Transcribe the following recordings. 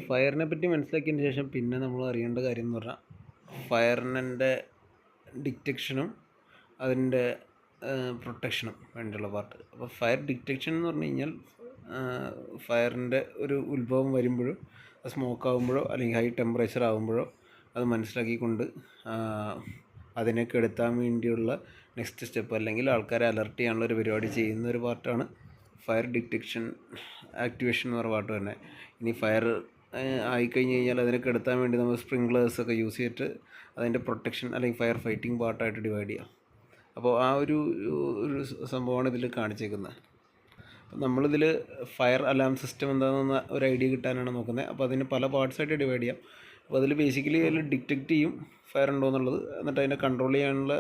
ഫയറിനെ പറ്റി മനസ്സിലാക്കിയതിന് ശേഷം പിന്നെ നമ്മൾ അറിയേണ്ട കാര്യം എന്ന് പറഞ്ഞാൽ ഫയറിൻ്റെ ഡിറ്റക്ഷനും അതിൻ്റെ പ്രൊട്ടക്ഷനും വേണ്ടിയുള്ള പാർട്ട്. അപ്പോൾ ഫയർ ഡിറ്റക്ഷൻ എന്ന് പറഞ്ഞു കഴിഞ്ഞാൽ ഫയറിൻ്റെ ഒരു ഉത്ഭവം വരുമ്പോഴോ സ്മോക്ക് ആകുമ്പോഴോ അല്ലെങ്കിൽ ഹൈ ടെമ്പറേച്ചർ ആകുമ്പോഴോ അത് മനസ്സിലാക്കിക്കൊണ്ട് അതിനെ കെടുത്താൻ വേണ്ടിയുള്ള നെക്സ്റ്റ് സ്റ്റെപ്പ് അല്ലെങ്കിൽ ആൾക്കാരെ അലർട്ട് ചെയ്യാനുള്ള ഒരു പരിപാടി ചെയ്യുന്ന ഒരു പാർട്ടാണ് ഫയർ ഡിറ്റക്ഷൻ ആക്ടിവേഷൻ എന്ന് പറഞ്ഞ പാർട്ട് തന്നെ. ഇനി ഫയർ ആയിക്കഴിഞ്ഞ് കഴിഞ്ഞാൽ അതിനെ കെടുത്താൻ വേണ്ടി നമ്മൾ സ്പ്രിങ്ക്ലേഴ്സൊക്കെ യൂസ് ചെയ്തിട്ട് അതിൻ്റെ പ്രൊട്ടക്ഷൻ അല്ലെങ്കിൽ ഫയർ ഫൈറ്റിംഗ് പാർട്ടായിട്ട് ഡിവൈഡ് ചെയ്യാം. അപ്പോൾ ആ ഒരു സംഭവമാണ് ഇതിൽ കാണിച്ചേക്കുന്നത്. നമ്മളിതിൽ ഫയർ അലാം സിസ്റ്റം എന്താണെന്ന് ഒരു ഐഡിയ കിട്ടാനാണ് നോക്കുന്നത്. അപ്പോൾ അതിന് പല പാർട്സായിട്ട് ഡിവൈഡ് ചെയ്യാം. അപ്പോൾ അതിൽ ബേസിക്കലി അതിൽ ഡിറ്റക്റ്റ് ചെയ്യും ഫയർ ഉണ്ടോ എന്നുള്ളത്, എന്നിട്ട് അതിനെ കൺട്രോൾ ചെയ്യാനുള്ള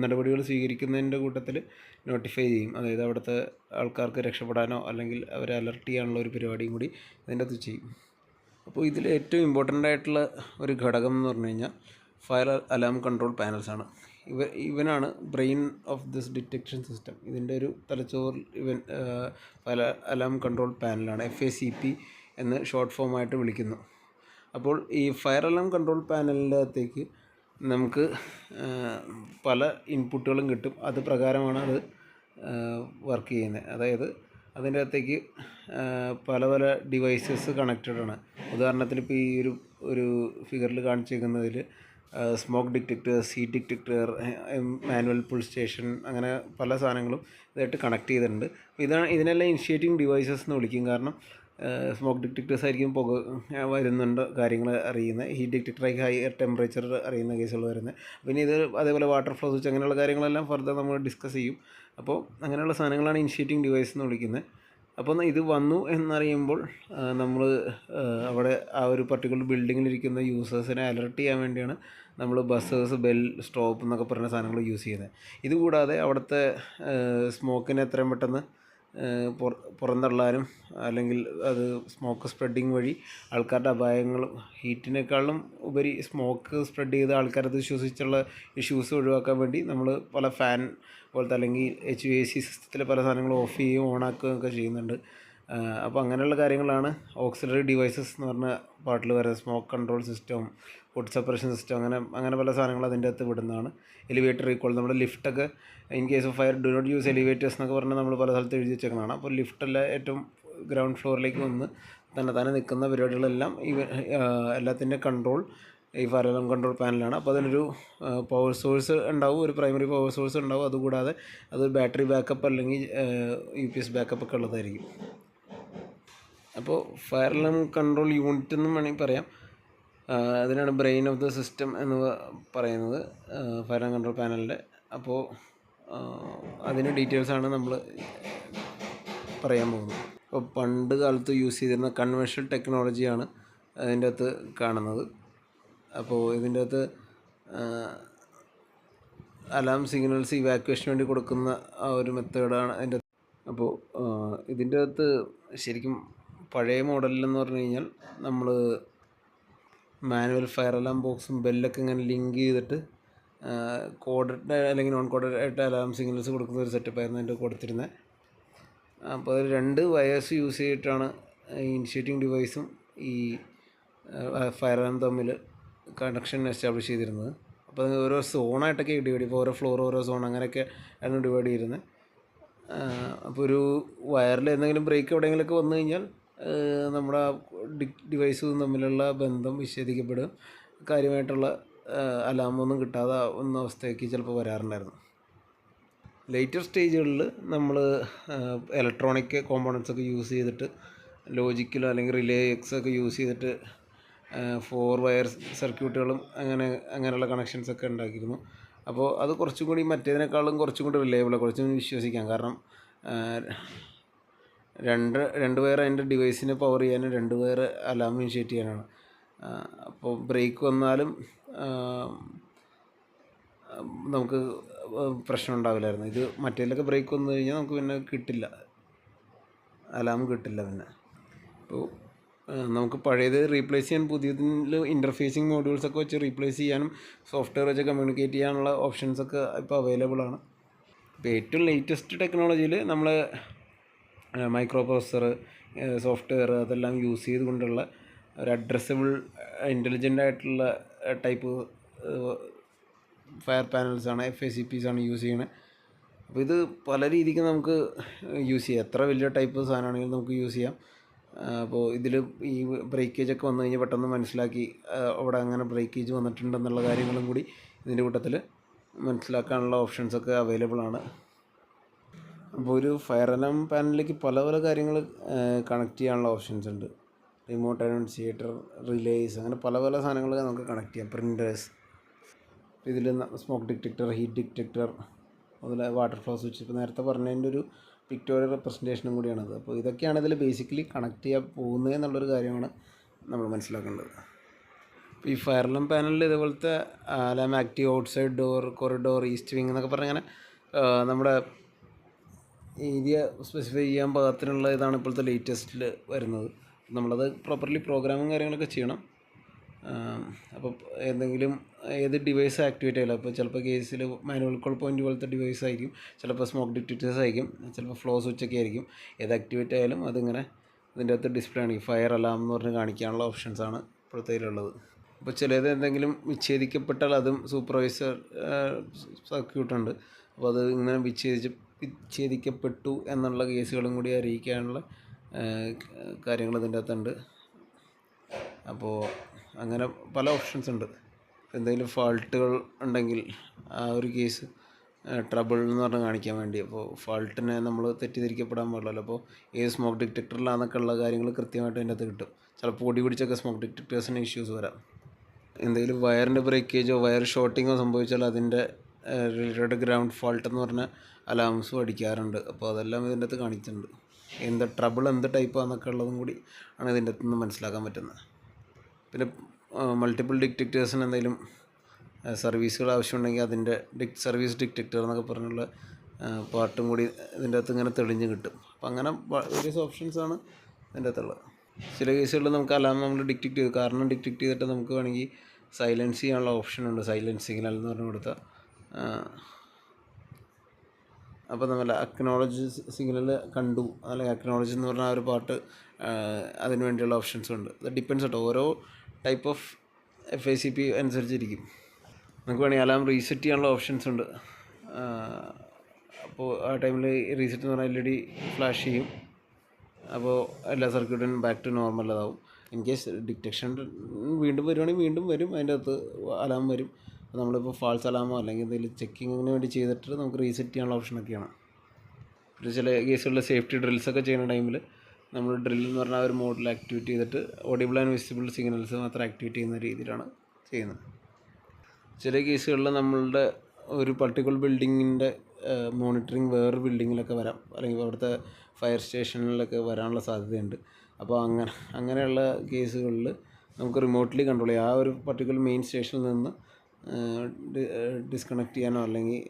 നടപടികൾ സ്വീകരിക്കുന്നതിൻ്റെ കൂട്ടത്തിൽ നോട്ടിഫൈ ചെയ്യും. അതായത് അവിടുത്തെ ആൾക്കാർക്ക് രക്ഷപ്പെടാനോ അല്ലെങ്കിൽ അവരെ അലർട്ട് ചെയ്യാനുള്ള ഒരു പരിപാടിയും കൂടി ഇതിൻ്റെ അകത്ത് ചെയ്യും. അപ്പോൾ ഇതിൽ ഏറ്റവും ഇമ്പോർട്ടൻ്റ് ആയിട്ടുള്ള ഒരു ഘടകം എന്ന് പറഞ്ഞു കഴിഞ്ഞാൽ ഫയർ അലാം കൺട്രോൾ പാനൽസാണ്. ഇവനാണ് brain of this detection system. ഇതിൻ്റെ ഒരു തലച്ചോർ ഫയർ അലാം കൺട്രോൾ പാനലാണ്, FACP എന്ന് ഷോർട്ട് ഫോമായിട്ട് വിളിക്കുന്നു. അപ്പോൾ ഈ ഫയർ അലാം കൺട്രോൾ പാനലിൻ്റെ അകത്തേക്ക് നമുക്ക് പല ഇൻപുട്ടുകളും കിട്ടും. അത് പ്രകാരമാണ് അത് വർക്ക് ചെയ്യുന്നത്. അതായത് അതിൻ്റെ അകത്തേക്ക് പല പല ഡിവൈസസ് കണക്റ്റഡ് ആണ്. ഉദാഹരണത്തിന് ഇപ്പോൾ ഈ ഒരു ഫിഗറിൽ കാണിച്ചിരിക്കുന്നതിൽ smoke detector, heat detector, manual pull station, അങ്ങനെ പല സാധനങ്ങളും ഇതായിട്ട് കണക്ട് ചെയ്തിട്ടുണ്ട്. ഇതിനെല്ലാം ഇനിഷ്യേറ്റിംഗ് ഡിവൈസസ് എന്ന് വിളിക്കും. കാരണം സ്മോക്ക് ഡിറ്റക്ടേഴ്സ് ആയിരിക്കും പുക വരുന്നുണ്ട് കാര്യങ്ങൾ അറിയുന്നത്, ഹീറ്റ് ഡിറ്റക്ടറായി ഹൈ ടെമ്പറേച്ചർ അറിയുന്ന കേസുകൾ വരുന്നത്. പിന്നെ ഇത് അതേപോലെ വാട്ടർ ഫ്ലോ സ്വിച്ച് അങ്ങനെയുള്ള കാര്യങ്ങളെല്ലാം ഫർദർ നമ്മൾ ഡിസ്കസ് ചെയ്യും. അപ്പോൾ അങ്ങനെയുള്ള സാധനങ്ങളാണ് ഇനിഷ്യേറ്റിംഗ് ഡിവൈസ് എന്ന് വിളിക്കുന്നത്. അപ്പോൾ ഇത് വന്നു എന്നറിയുമ്പോൾ നമ്മൾ അവിടെ ആ ഒരു പർട്ടിക്കുലർ ബിൽഡിങ്ങിലിരിക്കുന്ന യൂസേഴ്സിനെ അലർട്ട് ചെയ്യാൻ വേണ്ടിയാണ് നമ്മൾ ബസ്സേഴ്സ്, ബെൽ, സ്റ്റോപ്പ് എന്നൊക്കെ പറയുന്ന സാധനങ്ങൾ യൂസ് ചെയ്യുന്നത്. ഇതുകൂടാതെ അവിടുത്തെ സ്മോക്കിനെ എത്രയും പെട്ടെന്ന് പുറന്തള്ളാനും അല്ലെങ്കിൽ അത് സ്മോക്ക് സ്പ്രെഡിങ് വഴി ആൾക്കാരുടെ അപായങ്ങളും ഹീറ്റിനേക്കാളും ഉപരി സ്മോക്ക് സ്പ്രെഡ് ചെയ്ത് ആൾക്കാരത് ശ്വസിച്ചുള്ള ഇഷ്യൂസ് ഒഴിവാക്കാൻ വേണ്ടി നമ്മൾ പല ഫാൻ പോലത്തെ അല്ലെങ്കിൽ HVAC സിസ്റ്റത്തിലെ പല സാധനങ്ങളും ഓഫ് ചെയ്യുകയും ഓണാക്കുകയൊക്കെ ചെയ്യുന്നുണ്ട്. അപ്പോൾ അങ്ങനെയുള്ള കാര്യങ്ങളാണ് ഓക്സിലറി ഡിവൈസസ് എന്ന് പറഞ്ഞ പാർട്ടിൽ വരുന്നത്. Smoke control system, food separation system, അങ്ങനെ പല സാധനങ്ങൾ അതിൻ്റെ അകത്ത് വിടുന്നതാണ്. എലിവേറ്റർ റീകോൾ, നമ്മുടെ ലിഫ്റ്റൊക്കെ in case of fire do not use elevators എന്നൊക്കെ പറഞ്ഞാൽ നമ്മൾ പല സ്ഥലത്ത് എഴുതി വെച്ചേക്കുന്നതാണ്. അപ്പോൾ ലിഫ്റ്റെല്ലാം ഏറ്റവും ഗ്രൗണ്ട് ഫ്ലോറിലേക്ക് വന്ന് തന്നെ നിൽക്കുന്ന പരിപാടികളെല്ലാം എല്ലാത്തിൻ്റെ കൺട്രോൾ ഈ ഫയർ അലാം കൺട്രോൾ പാനലാണ്. അപ്പോൾ അതിനൊരു പവർ സോഴ്സ് ഉണ്ടാവും, ഒരു പ്രൈമറി പവർ സോഴ്സ് ഉണ്ടാവും. അതുകൂടാതെ അത് ബാറ്ററി ബാക്കപ്പ് അല്ലെങ്കിൽ UPS ബാക്കപ്പ് ഒക്കെ ഉള്ളതായിരിക്കും. അപ്പോൾ ഫയർ അലാം കൺട്രോൾ യൂണിറ്റ് എന്നും വേണമെങ്കിൽ പറയാം. അതിനാണ് ബ്രെയിൻ ഓഫ് ദ സിസ്റ്റം എന്ന് പറയുന്നത് ഫയർ അലാം കൺട്രോൾ പാനലിൻ്റെ. അപ്പോൾ അതിൻ്റെ ഡീറ്റെയിൽസാണ് നമ്മൾ പറയാൻ പോകുന്നത്. അപ്പോൾ പണ്ട് കാലത്ത് യൂസ് ചെയ്തിരുന്ന കൺവെൻഷണൽ ടെക്നോളജിയാണ് അതിൻ്റെ അകത്ത് കാണുന്നത്. അപ്പോൾ ഇതിൻ്റെ അകത്ത് അലാം സിഗ്നൽസ് ഇവാക്വേഷന് വേണ്ടി കൊടുക്കുന്ന ആ ഒരു മെത്തേഡാണ് അതിൻ്റെ. അപ്പോൾ ഇതിൻ്റെ അകത്ത് ശരിക്കും പഴയ മോഡലിലെന്ന് പറഞ്ഞു കഴിഞ്ഞാൽ നമ്മൾ മാനുവൽ ഫയർ അലാം ബോക്സും ബെല്ലൊക്കെ ഇങ്ങനെ ലിങ്ക് ചെയ്തിട്ട് കോഡഡ് അല്ലെങ്കിൽ നോൺ കോഡഡ് ആയിട്ട് അലാം സിഗ്നൽസ് കൊടുക്കുന്ന ഒരു സെറ്റപ്പായിരുന്നു അതിൻ്റെ കൊടുത്തിരുന്നത്. അപ്പോൾ അതിൽ 2 വയേഴ്സ് യൂസ് ചെയ്തിട്ടാണ് ഇനിഷ്യേറ്റിംഗ് ഡിവൈസും ഈ ഫയർ അലാം തമ്മിൽ കണക്ഷൻ എസ്റ്റാബ്ലിഷ് ചെയ്തിരുന്നത്. അപ്പോൾ അത് ഓരോ സോണായിട്ടൊക്കെ ഡിവൈഡ്, ഇപ്പോൾ ഓരോ ഫ്ലോർ ഓരോ സോൺ അങ്ങനെയൊക്കെ ആണ് ഡിവൈഡ് ചെയ്തിരുന്നത്. അപ്പോൾ ഒരു വയറിൽ എന്തെങ്കിലും ബ്രേക്ക് എവിടെയെങ്കിലുമൊക്കെ വന്നു കഴിഞ്ഞാൽ നമ്മുടെ ഡിവൈസും തമ്മിലുള്ള ബന്ധം വിച്ഛേദിക്കപ്പെടും. കാര്യമായിട്ടുള്ള അലാമൊന്നും കിട്ടാതെ ഒന്ന അവസ്ഥയ്ക്ക് ചിലപ്പോൾ വരാറുണ്ടായിരുന്നു. ലേറ്റർ സ്റ്റേജുകളിൽ നമ്മൾ ഇലക്ട്രോണിക് കോമ്പോണൻസൊക്കെ യൂസ് ചെയ്തിട്ട് ലോജിക്കലോ അല്ലെങ്കിൽ റിലേ ഒക്കെ യൂസ് ചെയ്തിട്ട് 4 വയർ സർക്യൂട്ടുകളും അങ്ങനെയുള്ള കണക്ഷൻസൊക്കെ ഉണ്ടാക്കിയിരുന്നു. അപ്പോൾ അത് കുറച്ചും കൂടി മറ്റേതിനേക്കാളും കുറച്ചും കൂടി റിലയബിളാണ്, കുറച്ചും കൂടി വിശ്വസിക്കാം. കാരണം രണ്ട് വയർ അതിൻ്റെ ഡിവൈസിനെ പവർ ചെയ്യാനും 2 വയർ അലാം ഇനിഷ്യേറ്റ് ചെയ്യാനാണ്. അപ്പോൾ ബ്രേക്ക് വന്നാലും നമുക്ക് പ്രശ്നം ഉണ്ടാവില്ലായിരുന്നു. ഇത് മറ്റേതിലൊക്കെ ബ്രേക്ക് വന്നു കഴിഞ്ഞാൽ നമുക്ക് പിന്നെ കിട്ടില്ല, അലാം കിട്ടില്ല പിന്നെ. അപ്പോൾ നമുക്ക് പഴയത് റീപ്ലേസ് ചെയ്യാൻ പുതിയതിൽ ഇൻ്റർഫേസിങ് മോഡ്യൂൾസൊക്കെ വെച്ച് റീപ്ലേസ് ചെയ്യാനും സോഫ്റ്റ്വെയർ വെച്ച് കമ്മ്യൂണിക്കേറ്റ് ചെയ്യാനുള്ള ഓപ്ഷൻസൊക്കെ ഇപ്പോൾ അവൈലബിൾ ആണ്. ഇപ്പോൾ ഏറ്റവും ലേറ്റസ്റ്റ് ടെക്നോളജിയിൽ നമ്മൾ മൈക്രോ പ്രോസസ്സർ, സോഫ്റ്റ്വെയർ അതെല്ലാം യൂസ് ചെയ്തുകൊണ്ടുള്ള ഒരു അഡ്രസ്സബിൾ ഇൻ്റലിജൻ്റ് ആയിട്ടുള്ള ടൈപ്പ് ഫയർ പാനൽസാണ്, FACPs ആണ് യൂസ് ചെയ്യണത്. അപ്പോൾ ഇത് പല രീതിക്ക് നമുക്ക് യൂസ് ചെയ്യാം. എത്ര വലിയ ടൈപ്പ് സാധനമാണെങ്കിലും നമുക്ക് യൂസ് ചെയ്യാം. അപ്പോൾ ഇതിൽ ഈ ബ്രേക്കേജൊക്കെ വന്നു കഴിഞ്ഞാൽ പെട്ടെന്ന് മനസ്സിലാക്കി അവിടെ അങ്ങനെ ബ്രേക്കേജ് വന്നിട്ടുണ്ടെന്നുള്ള കാര്യങ്ങളും കൂടി ഇതിൻ്റെ കൂട്ടത്തിൽ മനസ്സിലാക്കാനുള്ള ഓപ്ഷൻസൊക്കെ അവൈലബിൾ ആണ്. അപ്പോൾ ഒരു ഫയർ അലാം പാനലിലേക്ക് പല പല കാര്യങ്ങൾ കണക്ട് ചെയ്യാനുള്ള ഓപ്ഷൻസ് ഉണ്ട്. റിമോട്ട് അനൗൺസിയേറ്റർ, റിലേസ്, അങ്ങനെ പല പല സാധനങ്ങൾ നമുക്ക് കണക്ട് ചെയ്യാം. പ്രിൻറ്റേഴ്സ്, ഇതിൽ സ്മോക്ക് ഡിറ്റക്ടർ, ഹീറ്റ് ഡിറ്റക്ടർ, അതുപോലെ വാട്ടർ ഫ്ലോ സ്വിച്ച്, ഇപ്പോൾ നേരത്തെ പറഞ്ഞതിൻ്റെ ഒരു പിക്ടോറിയൽ റെപ്രസെൻറ്റേഷനും കൂടിയാണത്. അപ്പോൾ ഇതൊക്കെയാണ് ഇതിൽ ബേസിക്കലി കണക്ട് ചെയ്യാൻ പോകുന്നത് എന്നുള്ളൊരു കാര്യമാണ് നമ്മൾ മനസ്സിലാക്കേണ്ടത്. ഈ ഫയർ അലാം പാനലിൽ ഇതുപോലത്തെ alarm active outside door, corridor, east wing എന്നൊക്കെ പറഞ്ഞ് അങ്ങനെ നമ്മുടെ ഏരിയ സ്പെസിഫൈ ചെയ്യാൻ പാകത്തിനുള്ള ഇതാണ് ഇപ്പോഴത്തെ ലേറ്റസ്റ്റിൽ വരുന്നത്. നമ്മളത് പ്രോപ്പർലി പ്രോഗ്രാമും കാര്യങ്ങളൊക്കെ ചെയ്യണം. അപ്പോൾ ഏത് ഡിവൈസ് ആക്ടിവേറ്റ് ആയില്ല. അപ്പോൾ ചിലപ്പോൾ കേസിൽ മാനുവൽ കോൾ പോയിൻ്റ് പോലത്തെ ഡിവൈസ് ആയിരിക്കും, ചിലപ്പോൾ സ്മോക്ക് ഡിറ്റക്ടേഴ്സ് ആയിരിക്കും, ചിലപ്പോൾ ഫ്ലോ സ്വിച്ചൊക്കെ ആയിരിക്കും. ഏത് ആക്ടിവേറ്റ് ആയാലും അതിങ്ങനെ ഇതിൻ്റെ അകത്ത് ഡിസ്പ്ലേ ആണ്. ഈ ഫയർ അലാം എന്ന് പറഞ്ഞ് കാണിക്കാനുള്ള ഓപ്ഷൻസാണ് ഇപ്പോഴത്തേലുള്ളത്. അപ്പോൾ ചിലത് എന്തെങ്കിലും വിച്ഛേദിക്കപ്പെട്ടാൽ അതും സൂപ്പർവൈസർ സർക്യൂട്ടുണ്ട്. അപ്പോൾ അത് ഇങ്ങനെ വിച്ഛേദിക്കപ്പെട്ടു എന്നുള്ള കേസുകളും കൂടി അറിയിക്കാനുള്ള കാര്യങ്ങൾ ഇതിൻ്റെ അകത്തുണ്ട്. അപ്പോൾ അങ്ങനെ പല ഓപ്ഷൻസ് ഉണ്ട്. എന്തെങ്കിലും ഫാൾട്ടുകൾ ഉണ്ടെങ്കിൽ ആ ഒരു കേസ് ട്രബിൾ എന്ന് പറഞ്ഞ് കാണിക്കാൻ വേണ്ടി. അപ്പോൾ ഫാൾട്ടിനെ നമ്മൾ തെറ്റിദ്ധരിക്കപ്പെടാൻ പാടില്ലല്ലോ. അപ്പോൾ ഏത് സ്മോക്ക് ഡിറ്റക്ടറിലാണെന്നൊക്കെ ഉള്ള കാര്യങ്ങൾ കൃത്യമായിട്ട് അതിൻ്റെ അകത്ത് കിട്ടും. ചിലപ്പോൾ പൊടി പിടിച്ചൊക്കെ സ്മോക്ക് ഡിറ്റക്ടേഴ്സിന് ഇഷ്യൂസ് വരാം. എന്തെങ്കിലും വയറിൻ്റെ ബ്രേക്കേജോ വയർ ഷോർട്ടിങ്ങോ സംഭവിച്ചാൽ അതിൻ്റെ റിലേറ്റഡ് ഗ്രൗണ്ട് ഫാൾട്ട് എന്ന് പറഞ്ഞ അലാംസും അടിക്കാറുണ്ട്. അപ്പോൾ അതെല്ലാം ഇതിൻ്റെ അകത്ത് കാണിച്ചിട്ടുണ്ട്. ട്രബിൾ എന്ത് ടൈപ്പാണെന്നൊക്കെ ഉള്ളതും കൂടി ആണ് ഇതിൻ്റെ അകത്ത് നിന്ന് മനസ്സിലാക്കാൻ പറ്റുന്നത്. പിന്നെ മൾട്ടിപ്പിൾ ഡിറ്റക്ടേഴ്സിന് എന്തെങ്കിലും സർവീസുകൾ ആവശ്യമുണ്ടെങ്കിൽ അതിൻ്റെ സർവീസ് ഡിറ്റക്ടർ എന്നൊക്കെ പറഞ്ഞുള്ള പാർട്ടും കൂടി ഇതിൻ്റെ അകത്ത് ഇങ്ങനെ തെളിഞ്ഞ് കിട്ടും. അപ്പോൾ അങ്ങനെ വേരിയസ് ഓപ്ഷൻസാണ് ഇതിൻ്റെ അകത്തുള്ളത്. ചില കേസുകളിൽ നമുക്ക് അലാം നമ്മൾ ഡിറ്റക്ട് ചെയ്തു, കാരണം ഡിറ്റക്ട് ചെയ്തിട്ട് നമുക്ക് വേണമെങ്കിൽ സൈലൻസ് ചെയ്യാനുള്ള ഓപ്ഷനുണ്ട്. സൈലൻസ് സിഗ്നൽ എന്ന് പറഞ്ഞു കൊടുത്താൽ അപ്പോൾ നമ്മൾ അക്നോളജ് സിഗ്നൽ കണ്ടു, അല്ലെങ്കിൽ അക്നോളജ് എന്ന് പറഞ്ഞാൽ ആ ഒരു പാർട്ട് അതിന് വേണ്ടിയുള്ള ഓപ്ഷൻസും ഉണ്ട്. അത് ഡിപ്പെൻസ് കേട്ടോ, ഓരോ ടൈപ്പ് ഓഫ് FACP അനുസരിച്ചിരിക്കും. നമുക്ക് വേണമെങ്കിൽ അലാം റീസെറ്റ് ചെയ്യാനുള്ള ഓപ്ഷൻസ് ഉണ്ട്. അപ്പോൾ ആ ടൈമിൽ റീസെറ്റ് എന്ന് പറഞ്ഞാൽ LED ഫ്ലാഷ് ചെയ്യും. അപ്പോൾ എല്ലാ സർക്യൂട്ടും ബാക്ക് ടു നോർമൽ അതാവും. ഇൻ കേസ് ഡിറ്റക്ഷൻ വീണ്ടും വരുവാണെങ്കിൽ വീണ്ടും വരും, അതിൻ്റെ അകത്ത് അലാം വരും. അപ്പോൾ നമ്മളിപ്പോൾ ഫാൾസ് അലാമോ അല്ലെങ്കിൽ എന്തെങ്കിലും ചെക്കിങ്ങിന് വേണ്ടി ചെയ്തിട്ട് നമുക്ക് റീസെറ്റ് ചെയ്യാനുള്ള ഓപ്ഷനൊക്കെയാണ്. പിന്നെ ചില കേസുകളിൽ സേഫ്റ്റി ഡ്രിൽസൊക്കെ ചെയ്യുന്ന ടൈമിൽ നമ്മൾ ഡ്രിൽ എന്ന് പറഞ്ഞാൽ ഒരു മോഡിൽ ആക്ടിവേറ്റ് ചെയ്തിട്ട് ഓഡിബിൾ ആൻഡ് വിസിബിൾ സിഗ്നൽസ് മാത്രം ആക്ടിവേറ്റ് ചെയ്യുന്ന രീതിയിലാണ് ചെയ്യുന്നത്. ചില കേസുകളിൽ നമ്മളുടെ ഒരു പർട്ടിക്കുലർ ബിൽഡിങ്ങിൻ്റെ മോണിറ്ററിങ് വേറൊരു ബിൽഡിങ്ങിലൊക്കെ വരാം, അല്ലെങ്കിൽ അവിടുത്തെ ഫയർ സ്റ്റേഷനിലൊക്കെ വരാനുള്ള സാധ്യതയുണ്ട്. അപ്പോൾ അങ്ങനെയുള്ള കേസുകളിൽ നമുക്ക് റിമോട്ട്ലി കൺട്രോൾ ചെയ്യാം. ആ ഒരു പർട്ടിക്കുലർ മെയിൻ സ്റ്റേഷനിൽ നിന്ന് ഡിസ്കണക്ട് ചെയ്യാനോ അല്ലെങ്കിൽ